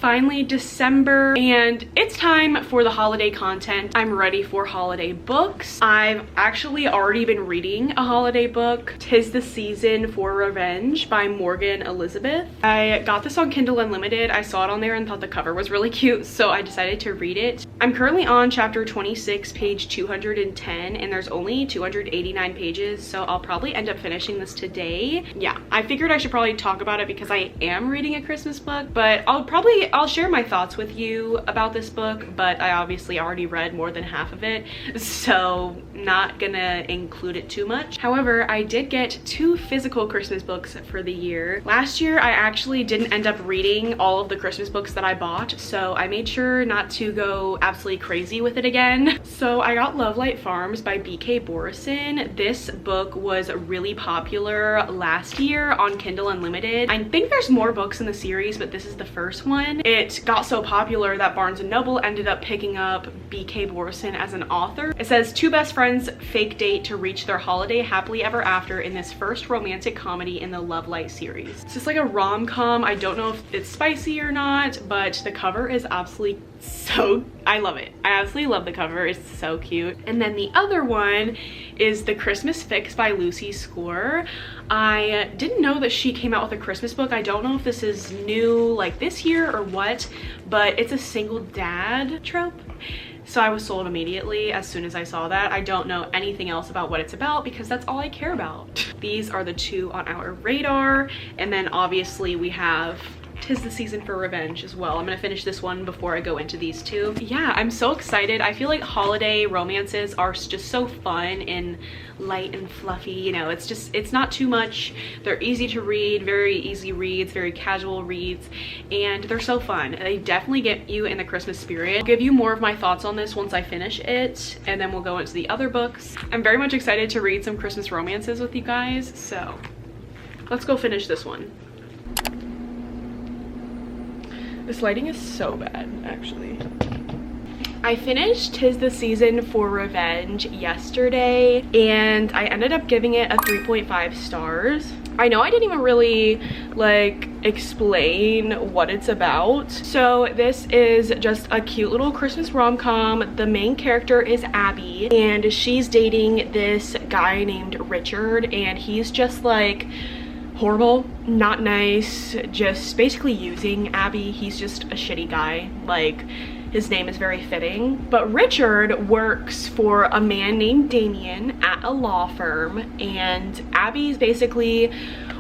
finally December and it's time for the holiday content. I'm ready for holiday books. I've actually already been reading a holiday book, 'Tis the Season for Revenge by Morgan Elizabeth. I got this on Kindle Unlimited. I saw it on there and thought the cover was really cute, so I decided to read it. I'm currently on chapter 26, page 210, and there's only 289 pages, so I'll probably end up finishing this today. Yeah, I figured I should probably talk about it because I am reading a Christmas book, but I'll share my thoughts with you about this book, but I obviously already read more than half of it, so not gonna include it too much. However, I did get 2 physical Christmas books for the year. Last year, I actually didn't end up reading all of the Christmas books that I bought, so I made sure not to go absolutely crazy with it again. So I got Love Light Farms by B.K. Borison. This book was really popular last year on Kindle Unlimited. I think there's more books in the series, but this is the first one. It got so popular that Barnes & Noble ended up picking up B.K. Borison as an author. It says 2 best friends fake date to reach their holiday happily ever after in this first romantic comedy in the Love Light series. It's just like a rom-com. I don't know if it's spicy or not, but the cover is absolutely I love it. I absolutely love the cover. It's so cute. And then the other one is The Christmas Fix by Lucy Score. I didn't know that she came out with a Christmas book. I don't know if this is new like this year or what, but it's a single dad trope. So I was sold immediately as soon as I saw that. I don't know anything else about what it's about because that's all I care about. These are the 2 on our radar. And then obviously we have 'Tis the Season for Revenge as well. I'm gonna finish this one before I go into these 2. Yeah, I'm so excited. I feel like holiday romances are just so fun and light and fluffy, you know, it's not too much. They're easy to read, very easy reads, very casual reads, and they're so fun. They definitely get you in the Christmas spirit. I'll give you more of my thoughts on this once I finish it, and then we'll go into the other books. I'm very much excited to read some Christmas romances with you guys, so let's go finish this one. This lighting is so bad, actually. I finished 'Tis the Season for Revenge yesterday, and I ended up giving it a 3.5 stars. I know I didn't even really like explain what it's about. So this is just a cute little Christmas rom-com. The main character is Abby, and she's dating this guy named Richard, and he's just like horrible, not nice, just basically using Abby. He's just a shitty guy. Like, his name is very fitting. But Richard works for a man named Damien at a law firm, and Abby's basically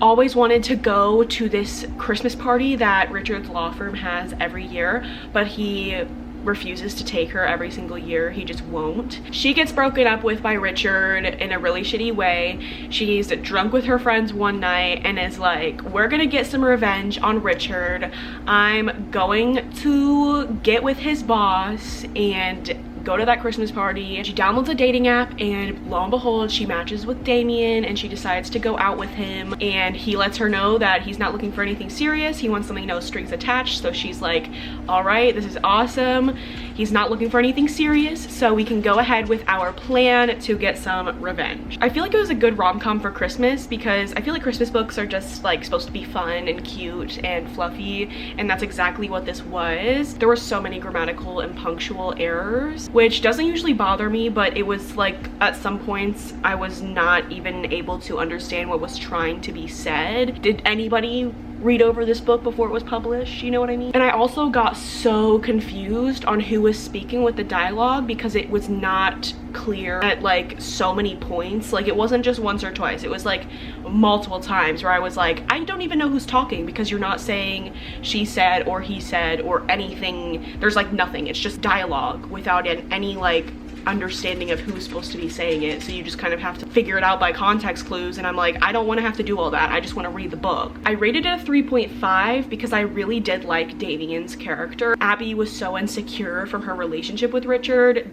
always wanted to go to this Christmas party that Richard's law firm has every year, but he refuses to take her every single year. He just won't. She gets broken up with by Richard in a really shitty way. She's drunk with her friends one night and is like, we're gonna get some revenge on Richard. I'm going to get with his boss and go to that Christmas party. She downloads a dating app, and lo and behold, she matches with Damien, and she decides to go out with him, and he lets her know that he's not looking for anything serious. He wants something no strings attached. So she's like, all right, this is awesome. He's not looking for anything serious, so we can go ahead with our plan to get some revenge. I feel like it was a good rom-com for Christmas because I feel like Christmas books are just like supposed to be fun and cute and fluffy, and that's exactly what this was. There were so many grammatical and punctual errors, which doesn't usually bother me, but it was like at some points I was not even able to understand what was trying to be said. Did anybody read over this book before it was published? You know what I mean? And I also got so confused on who was speaking with the dialogue because it was not clear at like so many points. Like, it wasn't just once or twice, it was like multiple times where I was like, I don't even know who's talking because you're not saying she said or he said or anything. There's like nothing. It's just dialogue without any like understanding of who's supposed to be saying it, so you just kind of have to figure it out by context clues, and I'm like, I don't want to have to do all that. I just want to read the book. I rated it a 3.5 because I really did like Damien's character. Abby was so insecure from her relationship with Richard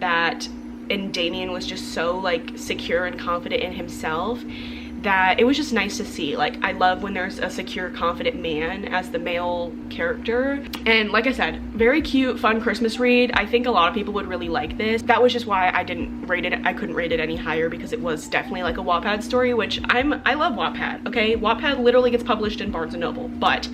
and Damien was just so like secure and confident in himself that it was just nice to see. Like, I love when there's a secure, confident man as the male character. And like I said, very cute, fun Christmas read. I think a lot of people would really like this. That was just why I couldn't rate it any higher, because it was definitely like a Wattpad story, which I love Wattpad, okay? Wattpad literally gets published in Barnes & Noble, but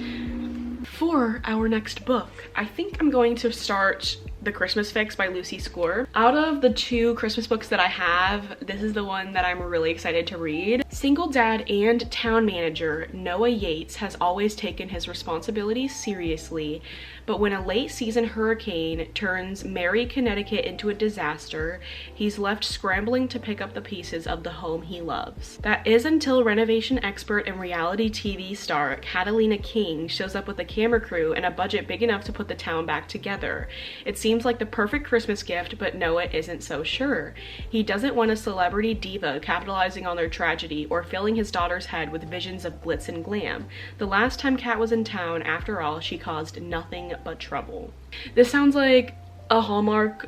for our next book. I think I'm going to start The Christmas Fix by Lucy Score. Out of the 2 Christmas books that I have, this is the one that I'm really excited to read. Single dad and town manager Noah Yates has always taken his responsibilities seriously, but when a late season hurricane turns merry Connecticut into a disaster, he's left scrambling to pick up the pieces of the home he loves. That is until renovation expert and reality TV star Catalina King shows up with a camera crew and a budget big enough to put the town back together. It seems like the perfect Christmas gift, but Noah isn't so sure. He doesn't want a celebrity diva capitalizing on their tragedy or filling his daughter's head with visions of glitz and glam. The last time Kat was in town, after all, she caused nothing but trouble. This sounds like a Hallmark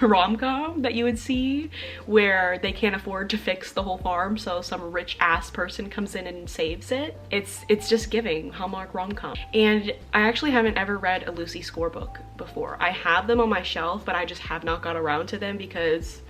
rom-com that you would see where they can't afford to fix the whole farm, so some rich ass person comes in and saves it. It's just giving Hallmark rom-com. And I actually haven't ever read a Lucy Score book before. I have them on my shelf, but I just have not got around to them because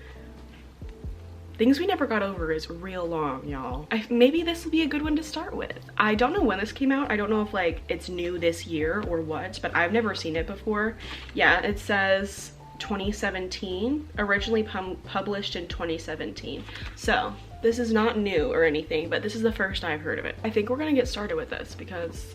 Things We Never Got Over is real long, y'all. Maybe this will be a good one to start with. I don't know when this came out. I don't know if like it's new this year or what, but I've never seen it before. Yeah, it says 2017, originally published in 2017. So this is not new or anything, but this is the first I've heard of it. I think we're gonna get started with this because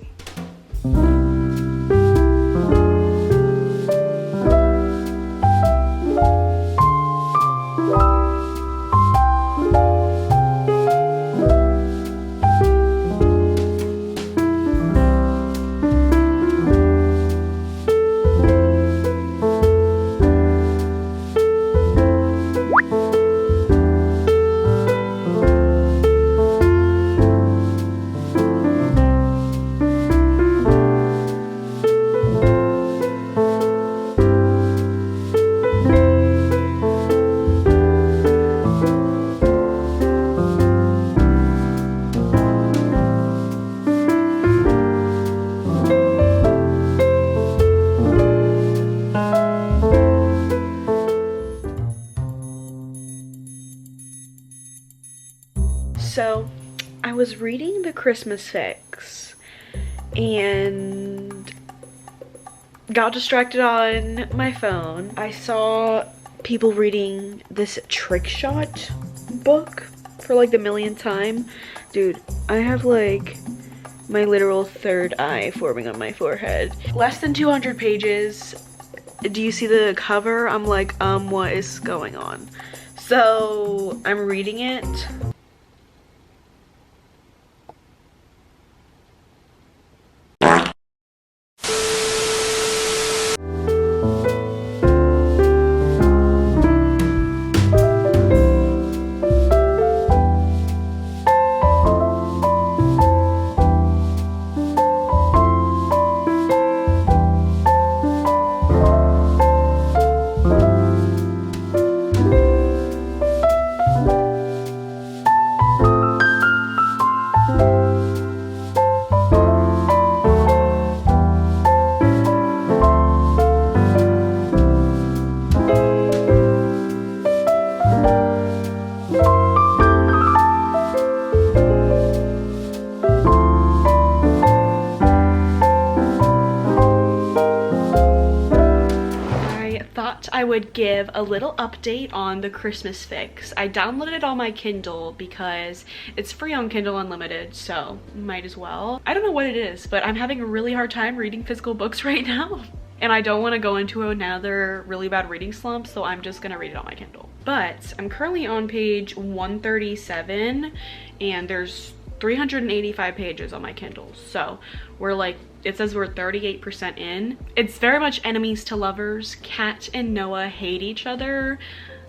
So I was reading The Christmas Fix and got distracted on my phone. I saw people reading this Trickshot book for like the millionth time. Dude, I have like my literal third eye forming on my forehead. Less than 200 pages. Do you see the cover? I'm like, what is going on? So I'm reading it. I would give a little update on The Christmas Fix. I downloaded it on my Kindle because it's free on Kindle Unlimited, so might as well. I don't know what it is, but I'm having a really hard time reading physical books right now. And I don't want to go into another really bad reading slump, so I'm just gonna read it on my Kindle. But I'm currently on page 137 and there's 385 pages on my Kindle. So we're like, it says we're 38% in. It's very much enemies to lovers. Kat and Noah hate each other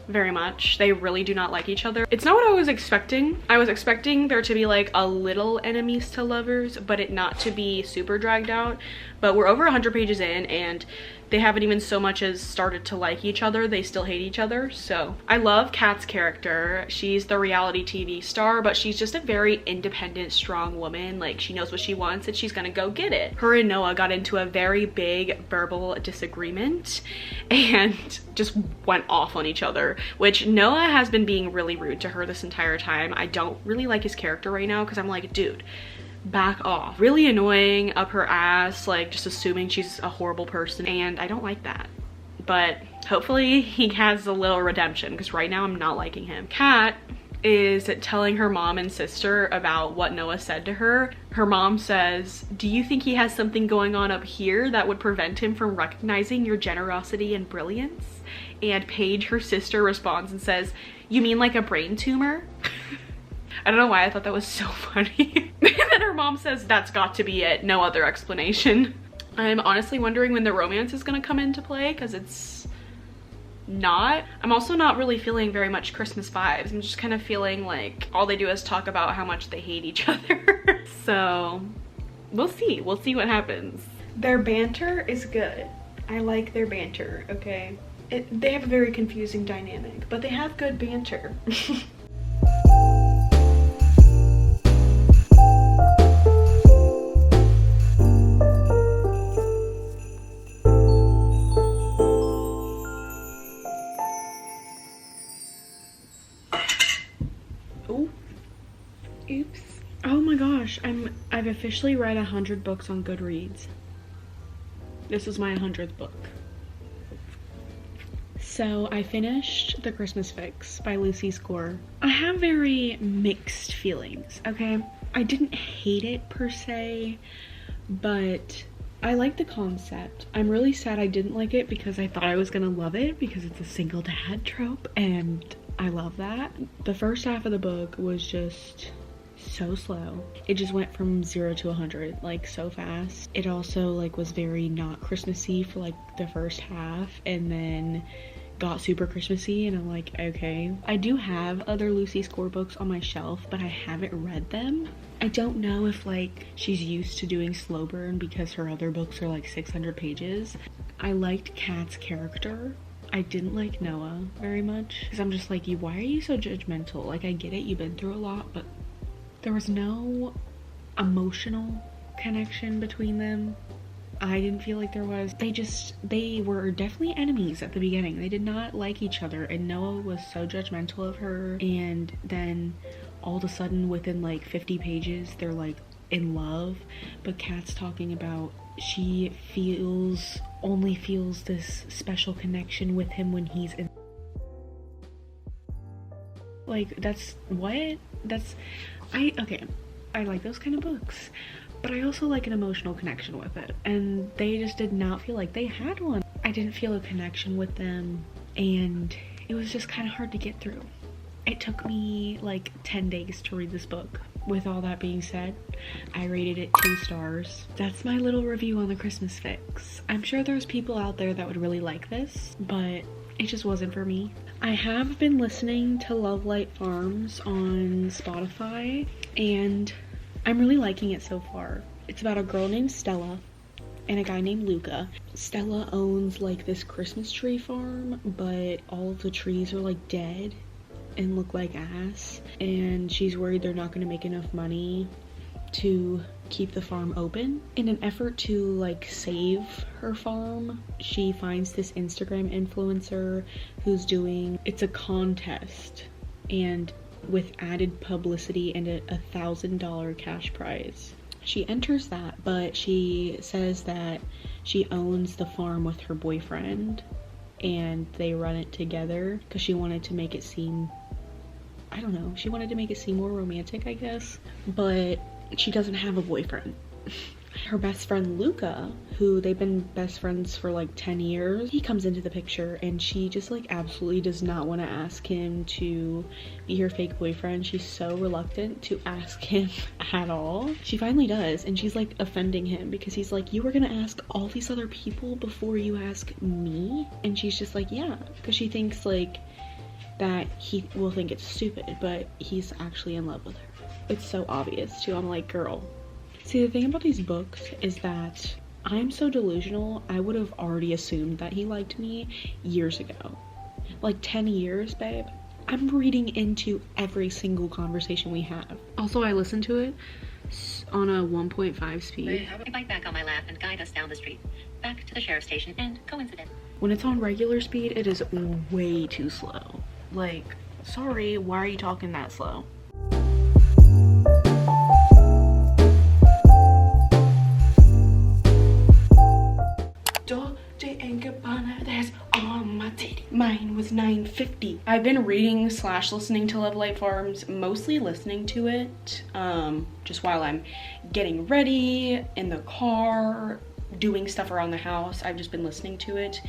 very much. They really do not like each other. It's not what I was expecting. I was expecting there to be like a little enemies to lovers, but it not to be super dragged out. But we're over 100 pages in and they haven't even so much as started to like each other. They still hate each other. So I love Kat's character. She's the reality TV star, but she's just a very independent, strong woman. Like, she knows what she wants and she's gonna go get it. Her and Noah got into a very big verbal disagreement and just went off on each other, which Noah has been being really rude to her this entire time. I don't really like his character right now because I'm like, dude, back off. Really annoying, up her ass, like just assuming she's a horrible person, and I don't like that. But hopefully he has a little redemption, because right now I'm not liking him. Kat is telling her mom and sister about what Noah said to her. Her mom says, "Do you think he has something going on up here that would prevent him from recognizing your generosity and brilliance?" And Paige, her sister, responds and says, "You mean like a brain tumor?" I don't know why I thought that was so funny. And then her mom says, "That's got to be it, no other explanation." I'm honestly wondering when the romance is gonna come into play, because it's not. I'm also not really feeling very much Christmas vibes. I'm just kind of feeling like all they do is talk about how much they hate each other. So we'll see what happens. Their banter is good. I like their banter, okay? They have a very confusing dynamic, but they have good banter. Oops. Oh my gosh, I've officially read 100 books on Goodreads. This is my 100th book. So I finished The Christmas Fix by Lucy Score. I have very mixed feelings, okay? I didn't hate it per se, but I like the concept. I'm really sad I didn't like it because I thought I was gonna love it because it's a single dad trope, and I love that. The first half of the book was just so slow. It just went from 0 to 100 like so fast. It also like was very not Christmassy for like the first half, and then got super Christmassy, and I'm like, okay. I do have other Lucy Score books on my shelf, but I haven't read them. I don't know if like she's used to doing slow burn because her other books are like 600 pages. I liked Kat's character. I didn't like Noah very much because I'm just like, why are you so judgmental? Like, I get it, you've been through a lot, but there was no emotional connection between them. I didn't feel like there was. They were definitely enemies at the beginning. They did not like each other, and Noah was so judgmental of her, and then all of a sudden within like 50 pages they're like in love. But Kat's talking about she only feels this special connection with him when he's in. Like, that's what? Okay, I like those kind of books, but I also like an emotional connection with it, and they just did not feel like they had one. I didn't feel a connection with them, and it was just kind of hard to get through. It took me like 10 days to read this book. With all that being said, I rated it 2 stars. That's my little review on The Christmas Fix. I'm sure there's people out there that would really like this, but it just wasn't for me. I have been listening to Love Light Farms on Spotify, and I'm really liking it so far. It's about a girl named Stella and a guy named Luca. Stella owns like this Christmas tree farm, but all of the trees are like dead and look like ass, and she's worried they're not going to make enough money to keep the farm open. In an effort to like save her farm, she finds this Instagram influencer who's it's a contest, and with added publicity and a $1,000 cash prize. She enters that, but she says that she owns the farm with her boyfriend and they run it together because she wanted to make it seem, I don't know, she wanted to make it seem more romantic, I guess. But she doesn't have a boyfriend. Her best friend Luca, who they've been best friends for like 10 years, he comes into the picture, and she just like absolutely does not want to ask him to be her fake boyfriend. She's so reluctant to ask him at all. She finally does, and she's like offending him because he's like, you were gonna ask all these other people before you ask me? And she's just like, yeah, because she thinks like that he will think it's stupid, but he's actually in love with her. It's so obvious too. I'm like, girl. See, the thing about these books is that I'm so delusional. I would have already assumed that he liked me years ago. Like 10 years, babe. I'm reading into every single conversation we have. Also, I listened to it on a 1.5 speed. A bike back on my lap and guide us down the street, back to the sheriff's station, and coincidence. When it's on regular speed, it is way too slow. Like, sorry, why are you talking that slow? J. & Gabbana, that's on my titty. Mine was $9.50. I've been reading / listening to Love Light Farms, mostly listening to it, just while I'm getting ready, in the car, doing stuff around the house. I've just been listening to it.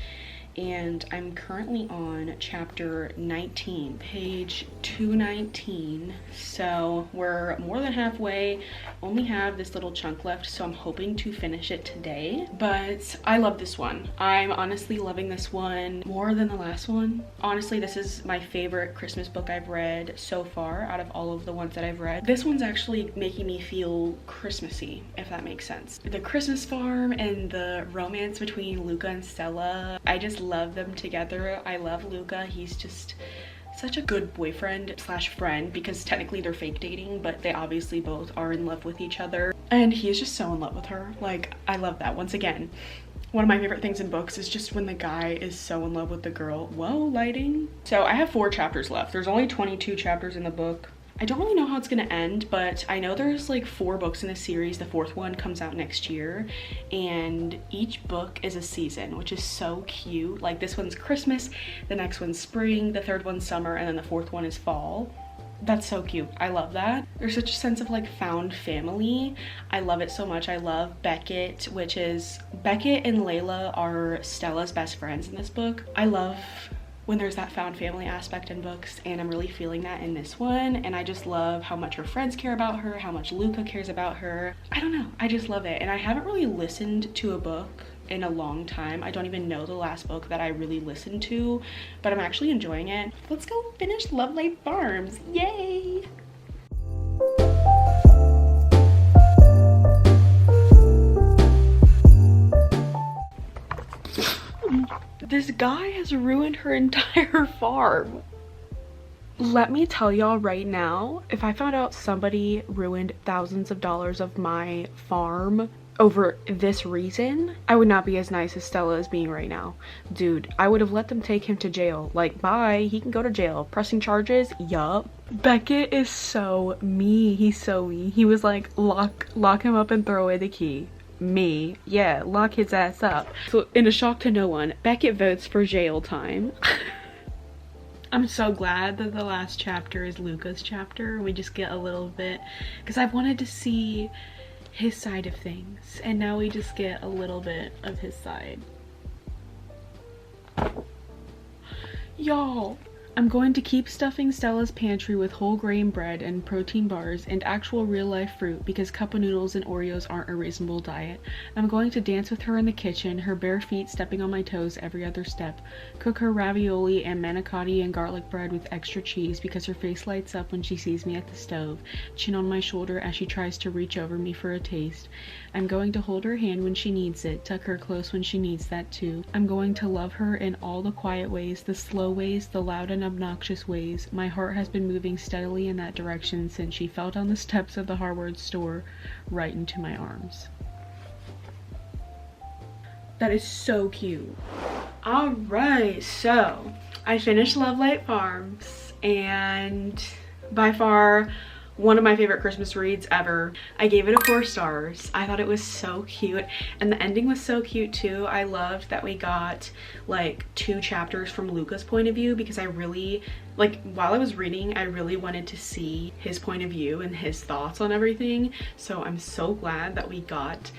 And I'm currently on chapter 19, page 219. So we're more than halfway, only have this little chunk left, so I'm hoping to finish it today. But I love this one. I'm honestly loving this one more than the last one. Honestly, this is my favorite Christmas book I've read so far out of all of the ones that I've read. This one's actually making me feel Christmassy, if that makes sense. The Christmas farm and the romance between Luca and Stella, I just love them together. I love Luca. He's just such a good boyfriend / friend, because technically they're fake dating, but they obviously both are in love with each other, and he is just so in love with her. Like, I love that. Once again, one of my favorite things in books is just when the guy is so in love with the girl. Whoa, lighting. So I have 4 chapters left. There's only 22 chapters in the book. I don't really know how it's gonna end, but I know there's like 4 books in the series. The 4th one comes out next year, and each book is a season, which is so cute. Like, this one's Christmas, the next one's spring, the 3rd one's summer, and then the 4th one is fall. That's so cute. I love that. There's such a sense of like found family. I love it so much. I love Beckett, which is Beckett and Layla are Stella's best friends in this book. I love when there's that found family aspect in books, and I'm really feeling that in this one. And I just love how much her friends care about her, how much Luca cares about her. I don't know, I just love it. And I haven't really listened to a book in a long time. I don't even know the last book that I really listened to, but I'm actually enjoying it. Let's go finish Love Light Farms. Yay! This guy has ruined her entire farm. Let me tell y'all right now, if I found out somebody ruined thousands of dollars of my farm over this reason, I would not be as nice as Stella is being right now. Dude, I would have let them take him to jail. Like, bye, he can go to jail. Pressing charges? Yup. Beckett is so me. He's so me. He was like, lock him up and throw away the key. Me, yeah, lock his ass up. So in a shock to no one, Beckett votes for jail time. I'm so glad that the last chapter is Luca's chapter. We just get a little bit, because I've wanted to see his side of things, and now we just get a little bit of his side. Y'all, I'm going to keep stuffing Stella's pantry with whole grain bread and protein bars and actual real life fruit, because cup of noodles and Oreos aren't a reasonable diet. I'm going to dance with her in the kitchen, her bare feet stepping on my toes every other step. Cook her ravioli and manicotti and garlic bread with extra cheese, because her face lights up when she sees me at the stove, chin on my shoulder as she tries to reach over me for a taste. I'm going to hold her hand when she needs it, tuck her close when she needs that too. I'm going to love her in all the quiet ways, the slow ways, the loud and obnoxious ways. My heart has been moving steadily in that direction since she fell down the steps of the hardware store right into my arms. That is so cute. All right, so I finished Love Light Farms, and by far one of my favorite Christmas reads ever. I gave it a 4 stars. I thought it was so cute, and the ending was so cute too. I loved that we got like 2 chapters from Luca's point of view, because I really, like, while I was reading, I really wanted to see his point of view and his thoughts on everything. So I'm so glad that we got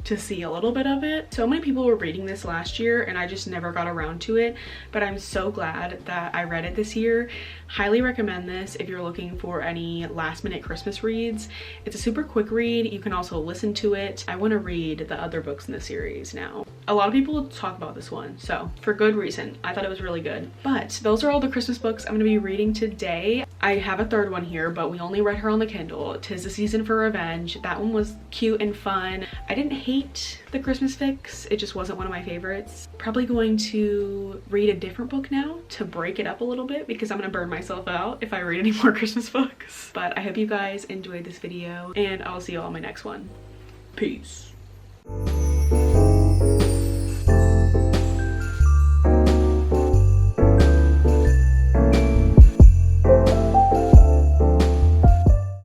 to see a little bit of it. So many people were reading this last year and I just never got around to it, but I'm so glad that I read it this year. Highly recommend this if you're looking for any last minute Christmas reads. It's a super quick read. You can also listen to it. I want to read the other books in the series now. A lot of people talk about this one, so for good reason. I thought it was really good. But those are all the Christmas books I'm going to be reading today. I have a 3rd one here, but we only read her on the Kindle. 'Tis the Season for Revenge. That one was cute and fun. I didn't hate the Christmas fix. It just wasn't one of my favorites. Probably going to read a different book now to break it up a little bit, because I'm going to burn myself out if I read any more Christmas books. But I hope you guys enjoyed this video, and I'll see you all in my next one. Peace.